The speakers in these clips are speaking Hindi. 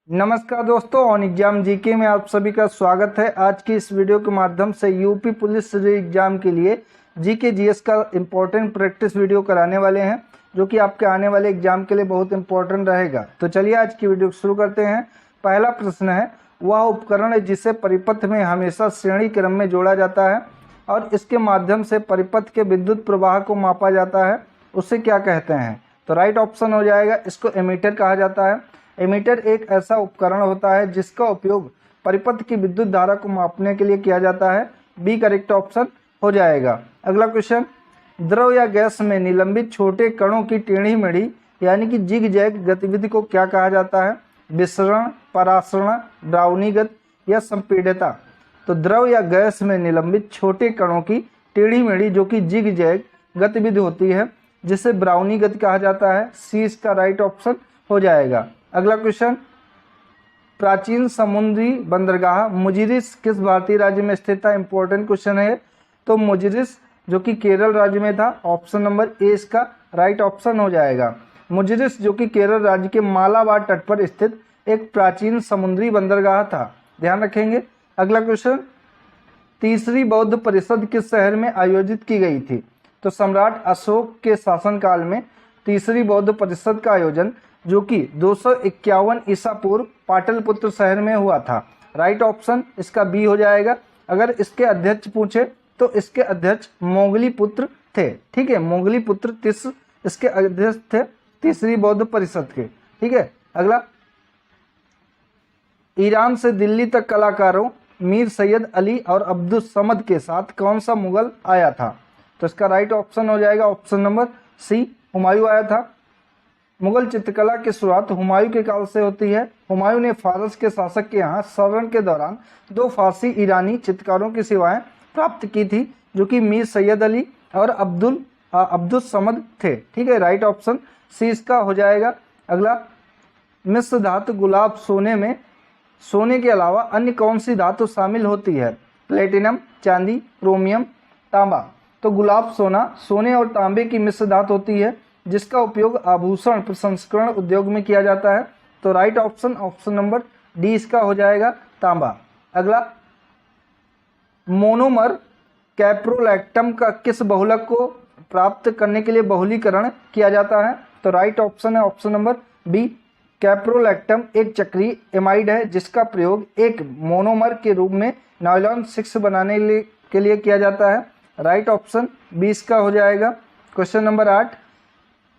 नमस्कार दोस्तों, ऑन एग्जाम जीके में आप सभी का स्वागत है। आज की इस वीडियो के माध्यम से यूपी पुलिस एग्जाम के लिए जीके जीएस का इम्पोर्टेंट प्रैक्टिस वीडियो कराने वाले हैं, जो कि आपके आने वाले एग्जाम के लिए बहुत इंपॉर्टेंट रहेगा। तो चलिए आज की वीडियो शुरू करते हैं। पहला प्रश्न है, वह उपकरण है जिसे परिपथ में हमेशा श्रेणी क्रम में जोड़ा जाता है और इसके माध्यम से परिपथ के विद्युत प्रवाह को मापा जाता है, उसे क्या कहते हैं? तो राइट ऑप्शन हो जाएगा, इसको एमीटर कहा जाता है। एमीटर एक ऐसा उपकरण होता है जिसका उपयोग परिपथ की विद्युत धारा को मापने के लिए किया जाता है। बी करेक्ट ऑप्शन हो जाएगा। अगला क्वेश्चन, द्रव या गैस में निलंबित छोटे कणों की टेढ़ी मेढ़ी यानी कि जिग जैग गतिविधि को क्या कहा जाता है? विसरण, परासरण, ब्राउनीगत या संपीड्यता? तो द्रव या गैस में निलंबित छोटे कणों की टेढ़ी मेढ़ी जो कि जिग जैग गतिविधि होती है, जिसे ब्राउनीगत कहा जाता है। सी इसका राइट ऑप्शन हो जाएगा। अगला क्वेश्चन, प्राचीन समुद्री बंदरगाह मुजिरिस किस भारतीय राज्य में स्थित था? इंपॉर्टेंट क्वेश्चन है। तो मुजिरिस जो कि केरल राज्य में था, ऑप्शन नंबर ए इसका राइट ऑप्शन हो जाएगा। मुजिरिस जो कि केरल राज्य के मालाबार तट पर स्थित एक प्राचीन समुद्री बंदरगाह था, ध्यान रखेंगे। अगला क्वेश्चन, तीसरी बौद्ध परिषद किस शहर में आयोजित की गई थी? तो सम्राट अशोक के शासनकाल में तीसरी बौद्ध परिषद का आयोजन जो कि 251 ईसा पूर्व पाटलिपुत्र शहर में हुआ था। राइट ऑप्शन इसका बी हो जाएगा। अगर इसके अध्यक्ष पूछे तो इसके अध्यक्ष मोगलीपुत्र थे, ठीक है। मोगलीपुत्र इसके अध्यक्ष थे तीसरी बौद्ध परिषद के, ठीक है। अगला, ईरान से दिल्ली तक कलाकारों मीर सैयद अली और अब्दुल समद के साथ कौन सा मुगल आया था? तो इसका राइट ऑप्शन हो जाएगा ऑप्शन नंबर सी, हुमायूं आया था। मुगल चित्रकला की शुरुआत हुमायूं के काल से होती है। हुमायूं ने फारस के शासक के यहाँ शरण के दौरान 2 फारसी ईरानी चित्रकारों की सेवाएं प्राप्त की थी, जो कि मीर सैयद अली और अब्दुल समद थे, ठीक है। राइट ऑप्शन सी इसका हो जाएगा। अगला, मिश्र धातु गुलाब सोने में सोने के अलावा अन्य कौन सी धातु शामिल होती है? प्लेटिनम, चांदी, क्रोमियम, तांबा? तो गुलाब सोना सोने और तांबे की मिश्र धातु होती है, जिसका उपयोग आभूषण प्रसंस्करण उद्योग में किया जाता है। तो right option option number D इसका हो जाएगा, तांबा। अगला, मोनोमर कैप्रोलैक्टम का किस बहुलक को प्राप्त करने के लिए बहुलीकरण किया जाता है? तो राइट ऑप्शन है ऑप्शन नंबर बी, कैप्रोलैक्टम एक चक्रीय एमाइड है जिसका प्रयोग एक मोनोमर के रूप में नायलॉन 6 बनाने के लिए किया जाता है। राइट ऑप्शन बी इसका हो जाएगा। क्वेश्चन नंबर 8,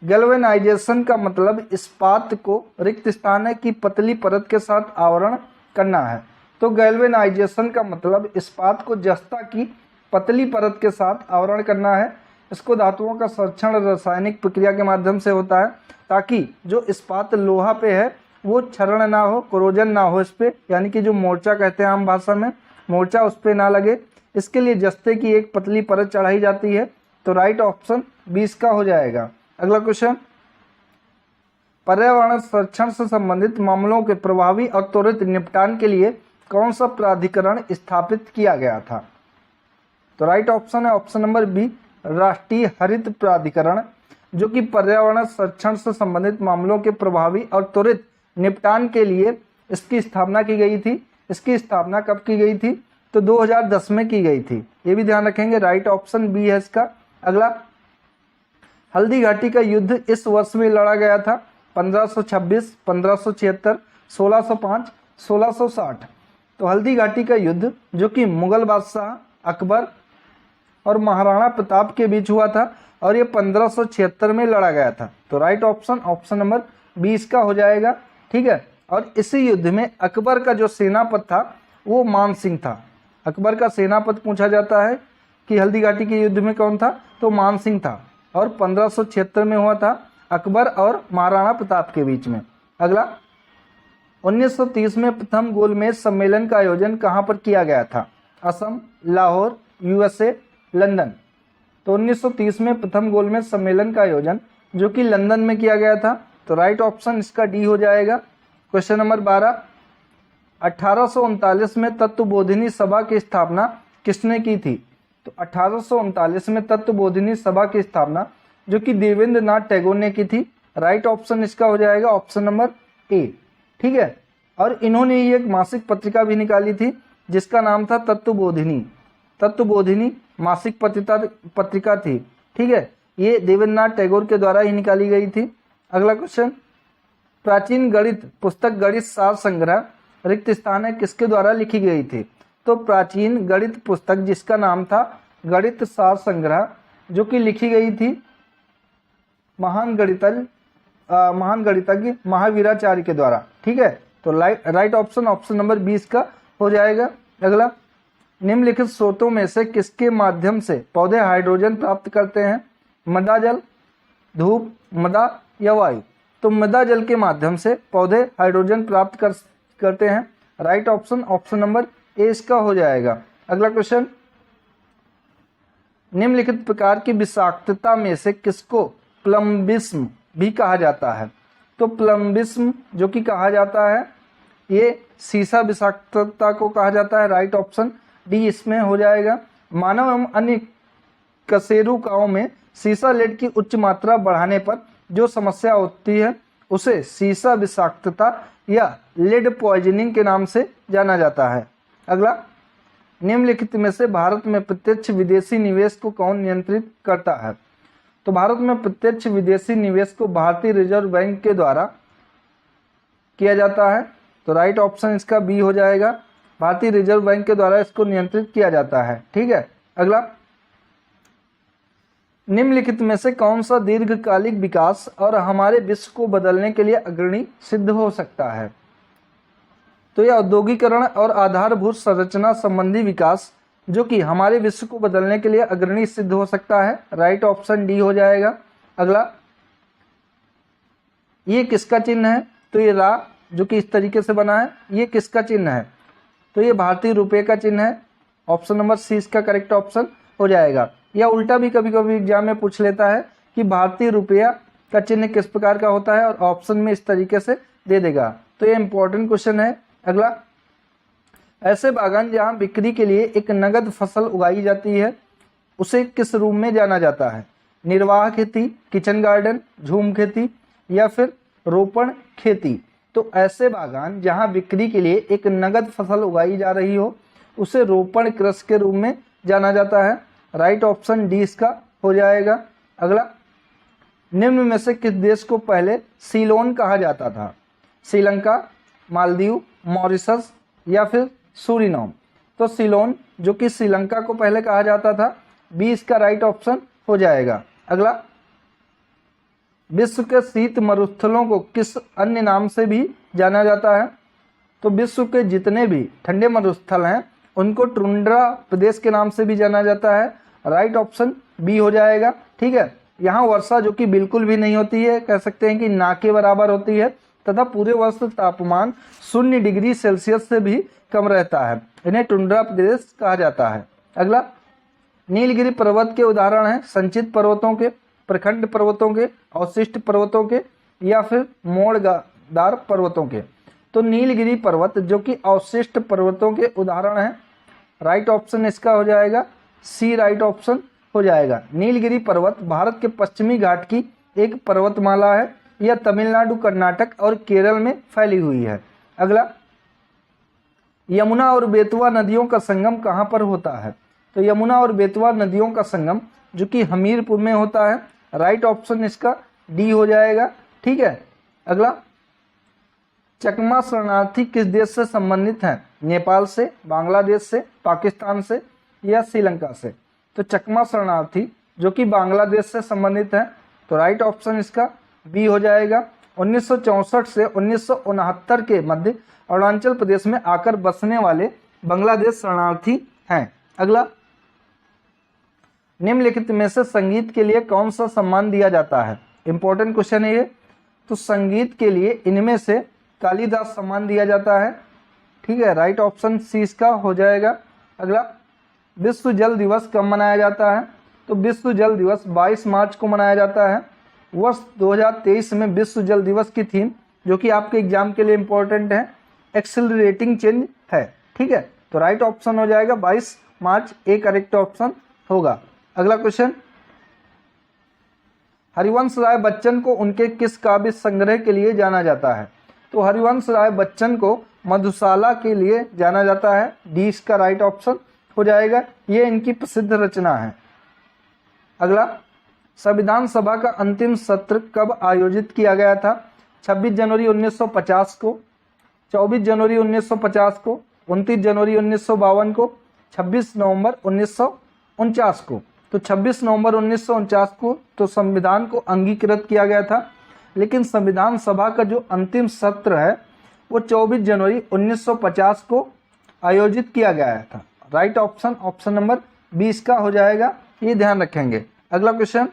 गैल्वेनाइजेशन का मतलब इस्पात को रिक्त स्थान की पतली परत के साथ आवरण करना है। तो गैल्वेनाइजेशन का मतलब इस्पात को जस्ता की पतली परत के साथ आवरण करना है। इसको धातुओं का संरक्षण रासायनिक प्रक्रिया के माध्यम से होता है, ताकि जो इस्पात लोहा पे है वो क्षरण ना हो, कोरोजन ना हो इस पे, यानी कि जो मोर्चा कहते हैं आम भाषा में, मोर्चा उस पर ना लगे। इसके लिए जस्ते की एक पतली परत चढ़ाई जाती है। तो राइट ऑप्शन 20 का हो जाएगा। अगला क्वेश्चन, पर्यावरण संरक्षण से संबंधित मामलों के प्रभावी और त्वरित निपटान के लिए कौन सा प्राधिकरण स्थापित किया गया था? तो राइट ऑप्शन है ऑप्शन नंबर बी, राष्ट्रीय हरित प्राधिकरण, जो कि पर्यावरण संरक्षण से संबंधित मामलों के प्रभावी और त्वरित निपटान के लिए इसकी स्थापना की गई थी। इसकी स्थापना कब की गई थी? तो 2010 में की गई थी, ये भी ध्यान रखेंगे। राइट ऑप्शन बी है इसका। अगला, हल्दी घाटी का युद्ध इस वर्ष में लड़ा गया था? 1526, 1576, 1605, 1660? तो हल्दी घाटी का युद्ध जो कि मुगल बादशाह अकबर और महाराणा प्रताप के बीच हुआ था और ये 1576 में लड़ा गया था। तो राइट ऑप्शन ऑप्शन नंबर 20 का हो जाएगा, ठीक है। और इसी युद्ध में अकबर का जो सेनापति था वो मान सिंह था। अकबर का सेनापति पूछा जाता है कि हल्दी घाटी के युद्ध में कौन था? तो मान सिंह था और 1576 में हुआ था अकबर और महाराणा प्रताप के बीच में। अगला, 1930 में प्रथम गोलमेज सम्मेलन का आयोजन कहाँ पर किया गया था? Assam, Lahore, USA, London? तो 1930 में प्रथम गोलमेज सम्मेलन का आयोजन जो कि लंदन में किया गया था। तो राइट ऑप्शन इसका डी हो जाएगा। क्वेश्चन नंबर 12, 1839 में तत्वबोधिनी सभा की स्थापना किसने की थी? तो 1839 में तत्वबोधिनी सभा की स्थापना जो कि देवेंद्र नाथ टैगोर ने की थी। राइट ऑप्शन इसका हो जाएगा ऑप्शन नंबर ए, ठीक है। और इन्होंने ये एक मासिक पत्रिका भी निकाली थी जिसका नाम था तत्वबोधिनी। तत्वबोधिनी मासिक पत्रिका थी, ठीक है। ये देवेंद्रनाथ टैगोर के द्वारा ही निकाली गई थी। अगला क्वेश्चन, प्राचीन गणित पुस्तक गणित सार संग्रह रिक्त स्थान है किसके द्वारा लिखी गई थी? तो प्राचीन गणित पुस्तक जिसका नाम था गणित सार संग्रह, जो कि लिखी गई थी महान गणितज्ञ महावीराचार्य के द्वारा, ठीक है। तो राइट ऑप्शन नंबर 20 का हो जाएगा। अगला, निम्नलिखित स्रोतों में से किसके माध्यम से पौधे हाइड्रोजन प्राप्त करते हैं? मृदा जल, धूप, मृदा या वायु? तो मृदा जल के माध्यम से पौधे हाइड्रोजन प्राप्त करते हैं। राइट ऑप्शन नंबर ए इसका हो जाएगा। अगला क्वेश्चन, निम्नलिखित प्रकार की विषाक्तता में से किसको प्लम्बिस्म भी कहा जाता है? तो प्लम्बिस्म जो कि कहा जाता है ये सीसा विषाक्तता को कहा जाता है। राइट ऑप्शन डी इसमें हो जाएगा। मानव एवं अन्य कशेरुकाओं में सीसा लेड की उच्च मात्रा बढ़ाने पर जो समस्या होती है उसे सीसा विषाक्तता या लेड पॉइजनिंग के नाम से जाना जाता है। अगला, निम्नलिखित में से भारत में प्रत्यक्ष विदेशी निवेश को कौन नियंत्रित करता है? तो भारत में प्रत्यक्ष विदेशी निवेश को भारतीय रिजर्व बैंक के द्वारा किया जाता है। तो राइट ऑप्शन इसका बी हो जाएगा। भारतीय रिजर्व बैंक के द्वारा इसको नियंत्रित किया जाता है, ठीक है। अगला, निम्नलिखित में से कौन सा दीर्घकालिक विकास और हमारे विश्व को बदलने के लिए अग्रणी सिद्ध हो सकता है? तो यह औद्योगिकरण और आधारभूत संरचना संबंधी विकास जो कि हमारे विश्व को बदलने के लिए अग्रणी सिद्ध हो सकता है। राइट ऑप्शन डी हो जाएगा। अगला, ये किसका चिन्ह है? तो ये रा जो कि इस तरीके से बना है, ये किसका चिन्ह है? तो ये भारतीय रुपये का चिन्ह है। ऑप्शन नंबर सी इसका करेक्ट ऑप्शन हो जाएगा। या उल्टा भी कभी कभी एग्जाम में पूछ लेता है कि भारतीय रुपया का चिन्ह किस प्रकार का होता है, और ऑप्शन में इस तरीके से दे देगा। तो ये इंपॉर्टेंट क्वेश्चन है। अगला, ऐसे बागान जहां बिक्री के लिए एक नगद फसल उगाई जाती है उसे किस रूप में जाना जाता है? निर्वाह खेती, किचन गार्डन, झूम खेती या फिर रोपण खेती? तो ऐसे बागान जहां बिक्री के लिए एक नगद फसल उगाई जा रही हो उसे रोपण कृषि के रूप में जाना जाता है। राइट ऑप्शन डी इसका हो जाएगा। अगला, निम्न में से किस देश को पहले सीलोन कहा जाता था? श्रीलंका, मालदीव, मॉरिशस या फिर सूरीनाम? तो सीलोन जो कि श्रीलंका को पहले कहा जाता था, बी इसका राइट ऑप्शन हो जाएगा। अगला, विश्व के शीत मरुस्थलों को किस अन्य नाम से भी जाना जाता है? तो विश्व के जितने भी ठंडे मरुस्थल हैं उनको टुंड्रा प्रदेश के नाम से भी जाना जाता है। राइट ऑप्शन बी हो जाएगा, ठीक है। यहाँ वर्षा जो कि बिल्कुल भी नहीं होती है, कह सकते हैं कि ना के बराबर होती है, तथा पूरे वर्ष तापमान 0 डिग्री सेल्सियस से भी कम रहता है। इन्हें टुंड्रा प्रदेश कहा जाता है। अगला, नीलगिरी पर्वत के उदाहरण हैं संचित पर्वतों के, प्रखंड पर्वतों के, अवशिष्ट पर्वतों के या फिर मोड़दार पर्वतों के? तो नीलगिरी पर्वत जो कि अवशिष्ट पर्वतों के उदाहरण हैं। राइट ऑप्शन इसका हो जाएगा सी, राइट ऑप्शन हो जाएगा। नीलगिरी पर्वत भारत के पश्चिमी घाट की एक पर्वतमाला है। यह तमिलनाडु, कर्नाटक और केरल में फैली हुई है। अगला, यमुना और बेतवा नदियों का संगम कहाँ पर होता है? तो यमुना और बेतवा नदियों का संगम जो कि हमीरपुर में होता है। राइट ऑप्शन इसका डी हो जाएगा, ठीक है। अगला, चकमा शरणार्थी किस देश से संबंधित हैं? नेपाल से, बांग्लादेश से, पाकिस्तान से या श्रीलंका से? तो चकमा शरणार्थी जो कि बांग्लादेश से संबंधित है। तो राइट ऑप्शन इसका बी हो जाएगा। 1964 से 1969 के मध्य अरुणाचल प्रदेश में आकर बसने वाले बांग्लादेश शरणार्थी हैं। अगला, निम्नलिखित में से संगीत के लिए कौन सा सम्मान दिया जाता है? इंपॉर्टेंट क्वेश्चन है ये। तो संगीत के लिए इनमें से कालिदास सम्मान दिया जाता है, ठीक है। राइट ऑप्शन सी इसका हो जाएगा। अगला, विश्व जल दिवस कब मनाया जाता है? तो विश्व जल दिवस 22 मार्च को मनाया जाता है। वर्ष 2023 में विश्व जल दिवस की थीम जो कि आपके एग्जाम के लिए इंपॉर्टेंट है, एक्सेलरेटिंग चेंज है, ठीक है। तो राइट ऑप्शन हो जाएगा 22 मार्च, ए करेक्ट ऑप्शन होगा। अगला क्वेश्चन, हरिवंश राय बच्चन को उनके किस काव्य संग्रह के लिए जाना जाता है? तो हरिवंश राय बच्चन को मधुशाला के लिए जाना जाता है। डी इसका राइट ऑप्शन हो जाएगा। ये इनकी प्रसिद्ध रचना है। अगला, संविधान सभा का अंतिम सत्र कब आयोजित किया गया था? 26 जनवरी 1950 को, 24 जनवरी 1950 को, 29 जनवरी 1952 को, 26 नवंबर 1949 को। तो 26 नवंबर 1949 को तो संविधान को अंगीकृत किया गया था, लेकिन संविधान सभा का जो अंतिम सत्र है वो 24 जनवरी 1950 को आयोजित किया गया था। राइट ऑप्शन ऑप्शन नंबर 20 का हो जाएगा, ये ध्यान रखेंगे। अगला क्वेश्चन,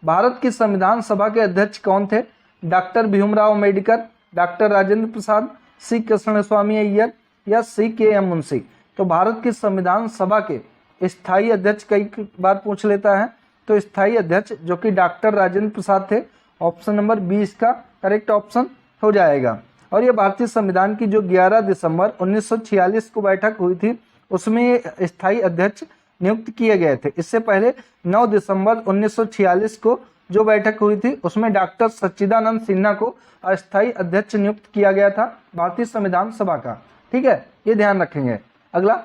भारत की संविधान सभा के अध्यक्ष कौन थे? डॉक्टर भीमराव अम्बेडकर, डॉक्टर राजेंद्र प्रसाद, सी कृष्णस्वामी अय्यर या सी के एम मुंशी। तो भारत की संविधान सभा के स्थायी अध्यक्ष कई बार पूछ लेता है, तो स्थायी अध्यक्ष जो कि डॉक्टर राजेंद्र प्रसाद थे, ऑप्शन नंबर 20 का करेक्ट ऑप्शन हो जाएगा। और ये भारतीय संविधान की जो 11 दिसंबर 1946 को बैठक हुई थी उसमें ये स्थायी अध्यक्ष नियुक्त किए गए थे। इससे पहले 9 दिसंबर 1946 को जो बैठक हुई थी उसमें डॉक्टर सच्चिदानंद सिन्हा को अस्थायी अध्यक्ष नियुक्त किया गया था भारतीय संविधान सभा का। ठीक है, ये ध्यान रखेंगे। अगला,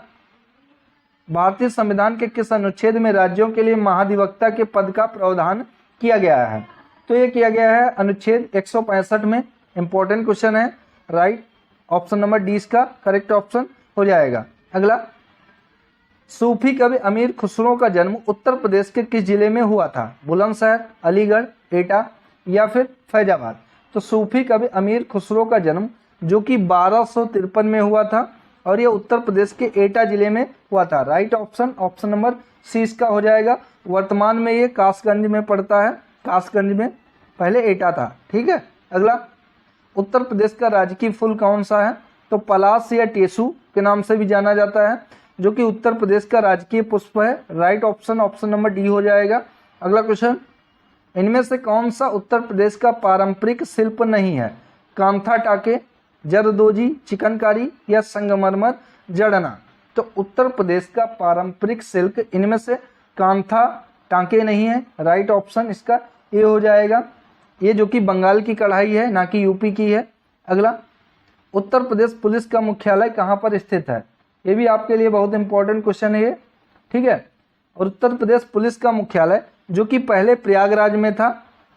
भारतीय संविधान के किस अनुच्छेद में राज्यों के लिए महाधिवक्ता के पद का प्रावधान किया गया है? तो ये किया गया है अनुच्छेद 165 में। इंपॉर्टेंट क्वेश्चन है। राइट ऑप्शन नंबर 20 का करेक्ट ऑप्शन हो जाएगा। अगला, सूफी कवि अमीर खुसरो का जन्म उत्तर प्रदेश के किस जिले में हुआ था? बुलंदशहर, अलीगढ़, एटा या फिर फैजाबाद। तो सूफी कवि अमीर खुसरो का जन्म जो कि 1253 में हुआ था और ये उत्तर प्रदेश के एटा जिले में हुआ था। Right option option number C इसका हो जाएगा। वर्तमान में ये कासगंज में पड़ता है, कासगंज में, पहले एटा था। ठीक है। अगला, उत्तर प्रदेश का राजकीय फूल कौन सा है? तो पलाश या टेसू के नाम से भी जाना जाता है, जो कि उत्तर प्रदेश का राजकीय पुष्प है। Right option option number D हो जाएगा। अगला क्वेश्चन, इनमें से कौन सा उत्तर प्रदेश का पारंपरिक शिल्प नहीं है? कांथा टाके, जरदोजी, चिकनकारी या संगमरमर जड़ना। तो उत्तर प्रदेश का पारंपरिक शिल्प इनमें से कांथा टाके नहीं है। राइट ऑप्शन इसका ये हो जाएगा। ये जो कि बंगाल की कढ़ाई है, ना कि यूपी की है। अगला, उत्तर प्रदेश पुलिस का मुख्यालय कहाँ पर स्थित है? ये भी आपके लिए बहुत इंपॉर्टेंट क्वेश्चन है ये। ठीक है। और उत्तर प्रदेश पुलिस का मुख्यालय जो कि पहले प्रयागराज में था,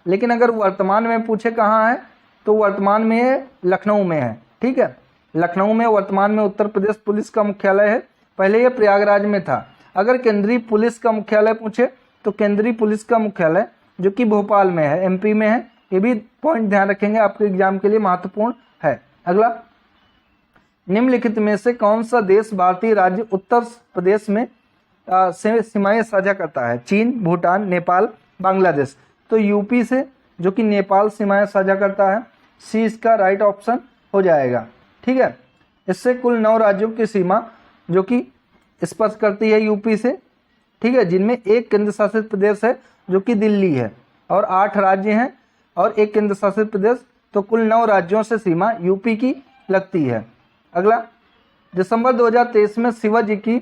लेकिन अगर वर्तमान में पूछे कहाँ है तो वर्तमान में लखनऊ में है। ठीक है, लखनऊ में वर्तमान में उत्तर प्रदेश पुलिस का मुख्यालय है। पहले ये प्रयागराज में था। अगर केंद्रीय पुलिस का मुख्यालय पूछे तो केंद्रीय पुलिस का मुख्यालय जो कि भोपाल में है, एमपी में है। ये भी पॉइंट ध्यान रखेंगे, आपके एग्जाम के लिए महत्वपूर्ण है। अगला, निम्नलिखित में से कौन सा देश भारतीय राज्य उत्तर प्रदेश में से सीमाएं साझा करता है? चीन, भूटान, नेपाल, बांग्लादेश। तो यूपी से जो कि नेपाल सीमाएं साझा करता है। सी इसका राइट ऑप्शन हो जाएगा। ठीक है। इससे कुल 9 राज्यों की सीमा जो कि स्पर्श करती है यूपी से। ठीक है, जिनमें एक केंद्र शासित प्रदेश है जो कि दिल्ली है, और 8 राज्य हैं और एक केंद्र शासित प्रदेश। तो कुल 9 राज्यों से सीमा यूपी की लगती है। अगला, दिसंबर 2023 में शिवाजी की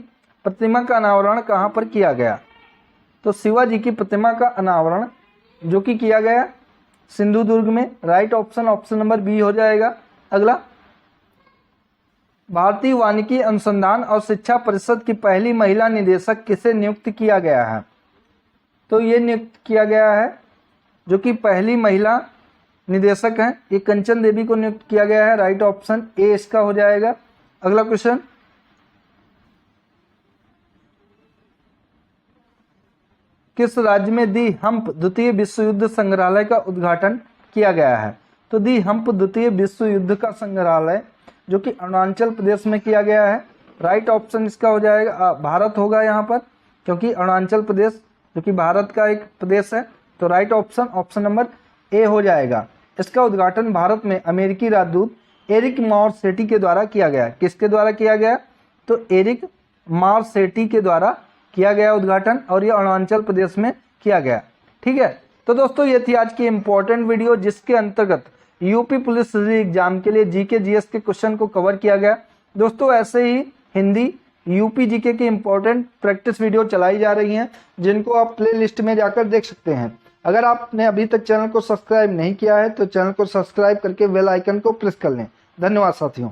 प्रतिमा का अनावरण कहाँ पर किया गया? तो शिवाजी की प्रतिमा का अनावरण जो कि किया गया सिंधुदुर्ग में। Right option option number B हो जाएगा। अगला, भारतीय वानिकी अनुसंधान और शिक्षा परिषद की पहली महिला निदेशक किसे नियुक्त किया गया है? तो ये नियुक्त किया गया है जो कि पहली महिला निदेशक हैं, ये कंचन देवी को नियुक्त किया गया है। राइट ऑप्शन ए इसका हो जाएगा। अगला क्वेश्चन, किस राज्य में दी हम्प द्वितीय विश्व युद्ध संग्रहालय का उद्घाटन किया गया है? तो दी हम्प द्वितीय विश्व युद्ध का संग्रहालय जो कि अरुणाचल प्रदेश में किया गया है। राइट ऑप्शन इसका हो जाएगा भारत होगा यहाँ पर, क्योंकि अरुणाचल प्रदेश जो कि भारत का एक प्रदेश है। तो right option option number A हो जाएगा। इसका उद्घाटन भारत में अमेरिकी राजदूत एरिक मार्सेटी के द्वारा किया गया। किसके द्वारा किया गया? तो एरिक मार्सेटी के द्वारा किया गया उद्घाटन, और ये अरुणाचल प्रदेश में किया गया। ठीक है। तो दोस्तों, ये थी आज की इंपॉर्टेंट वीडियो जिसके अंतर्गत यूपी पुलिस एग्जाम के लिए जीके जीएस के क्वेश्चन को कवर किया गया। दोस्तों, ऐसे ही हिंदी यूपी जीके की इंपॉर्टेंट प्रैक्टिस वीडियो चलाई जा रही हैं, जिनको आप प्ले लिस्ट में जाकर देख सकते हैं। अगर आपने अभी तक चैनल को सब्सक्राइब नहीं किया है तो चैनल को सब्सक्राइब करके बेल आइकन को प्रेस कर लें। धन्यवाद साथियों।